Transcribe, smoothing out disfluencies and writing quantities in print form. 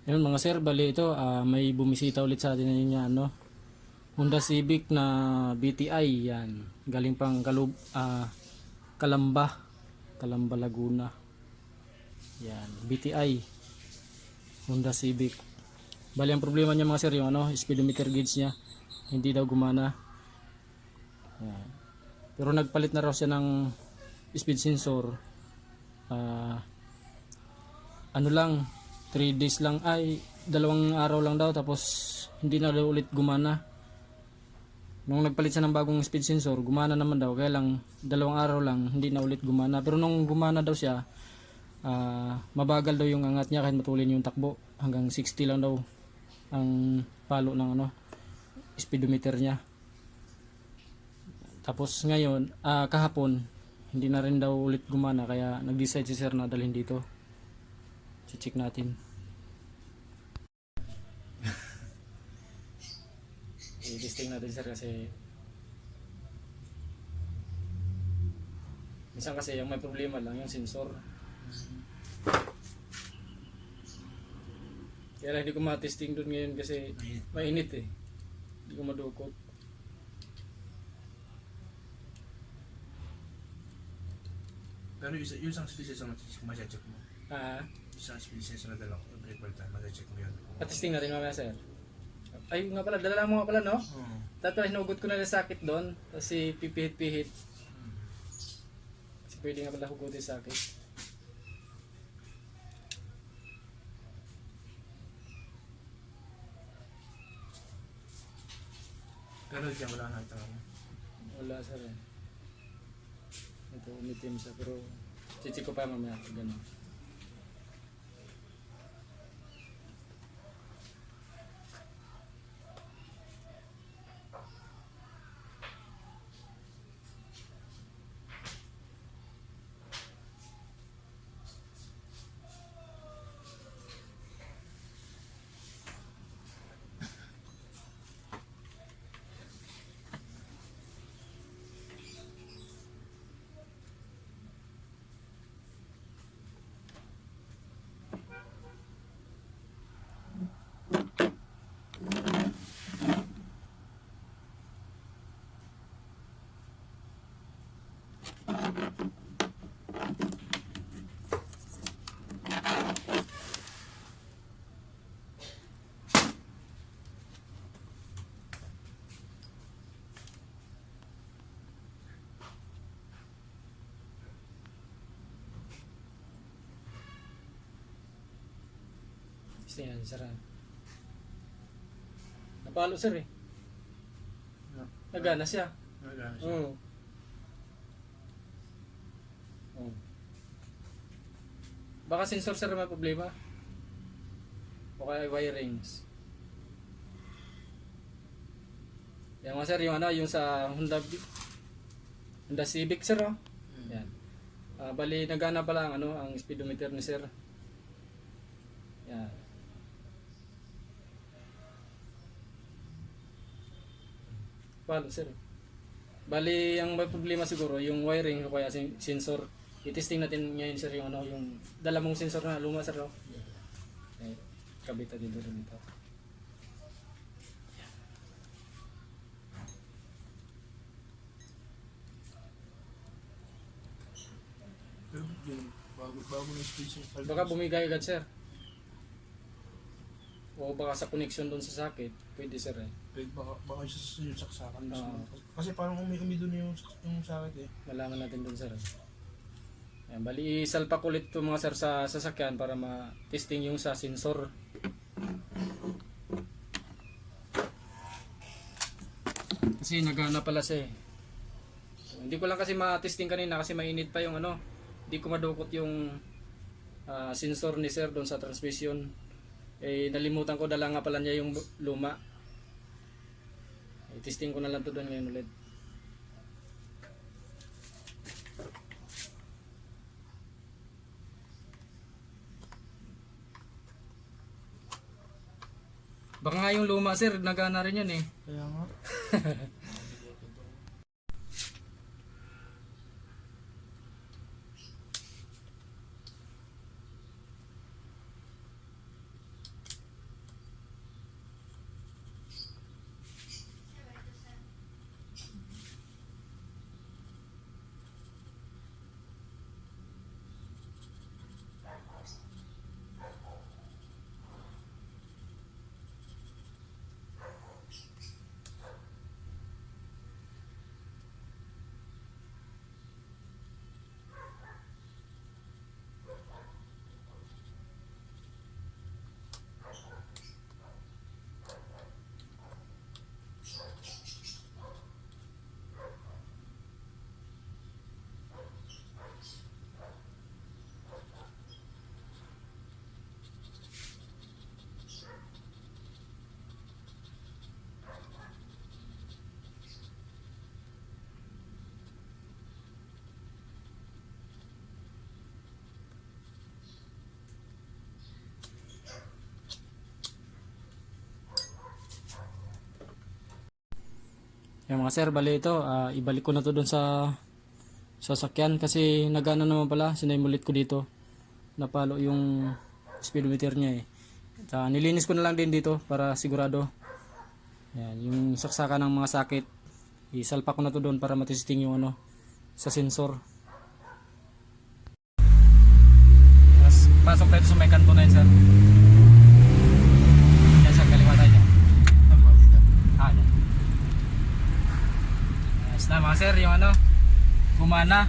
Yun mga sir, bali ito, may bumisita ulit sa atin na yan, no? Honda Civic na BTI, yan. Galing pang Calamba, Calamba Laguna. Yan, BTI, Honda Civic. Bali ang problema niya mga sir, yung speedometer gauge niya, hindi daw gumana. Yan. Pero nagpalit na raw siya ng speed sensor. Ah, ano lang, 3 days lang, ay 2 araw lang daw, tapos hindi na daw ulit gumana. Nung nagpalit siya ng bagong speed sensor, gumana naman daw, kaya lang 2 araw lang hindi na ulit gumana. Pero nung gumana daw siya, mabagal daw yung angat niya kahit matulin yung takbo, hanggang 60 lang daw ang palo ng speedometer niya. Tapos ngayon, kahapon hindi na rin daw ulit gumana, kaya nag-decide si sir na dalhin dito. Check natin. I-testing natin sir, kasi minsan kasi yung may problema lang yung sensor. Kaya lang hindi ko ma-testing doon ngayon kasi mainit eh. Hindi ko madukot. Pero yung isang species na machecheck mo. Isang species na dalawa, every time machecheck mo yun. Pa-testing natin mamaya sir. Ay nga pala, dala mo nga pala no? Tapos hinugot ko na yung sakit doon. Kasi pipihit-pihit. Kasi pwede nga pala hugutin sakit. Pero diyan wala na ito. Wala sir eh. Ito umitim siya, pero chichik ko pa mamaya. Ganun. Gusto yan, sir. Napalo sir eh. Nagana siya. Nagana siya. Oo. Oh. Baka sensor sir may problema. O kaya wirings. Yan nga sir, yung yung sa Honda Civic sir oh. Yan. Bali nagana pala ang speedometer ni sir. Yan. Paano sir? Bali ang may problema siguro yung wiring o kaya sensor. I-testing natin ngayon sir yung yung dala mong sensor na luma sir no? Eh, kabita dito rin ito. Pero yung bago na species. Baka bumigay agad sir. O baka sa connection doon sa socket, pwede sir eh. Baka yung saksakan. Oo. Kasi parang umi doon yung sakit eh. Malaman natin doon sir. Ayan, bali isalpak ulit ito mga sir sa sasakyan para ma-testing yung sa sensor. Kasi nagana pala siya eh. So, hindi ko lang kasi ma-testing kanina kasi mainit pa yung hindi ko madukot yung sensor ni sir doon sa transmission. Eh nalimutan ko, dala nga pala niya yung luma. Testing ko na lang to doon ngayon ulit. Baka nga yung luma sir, nagana rin yan eh. Kaya nga. Yung mga sir, bali ito, ibalik ko na to doon sa sasakyan kasi nagana naman pala, sinimulit ko dito. Napalo yung speedometer niya eh. At, nilinis ko na lang din dito para sigurado. Yan, yung saksakan ng mga sakit, isalpa ko na to doon para matesting yung sa sensor. Tapos, pasok tayo sa may kanto na yun, sir. Yan, sir, kaliwa tayo. Yan. Yes na mga sir, yung gumana.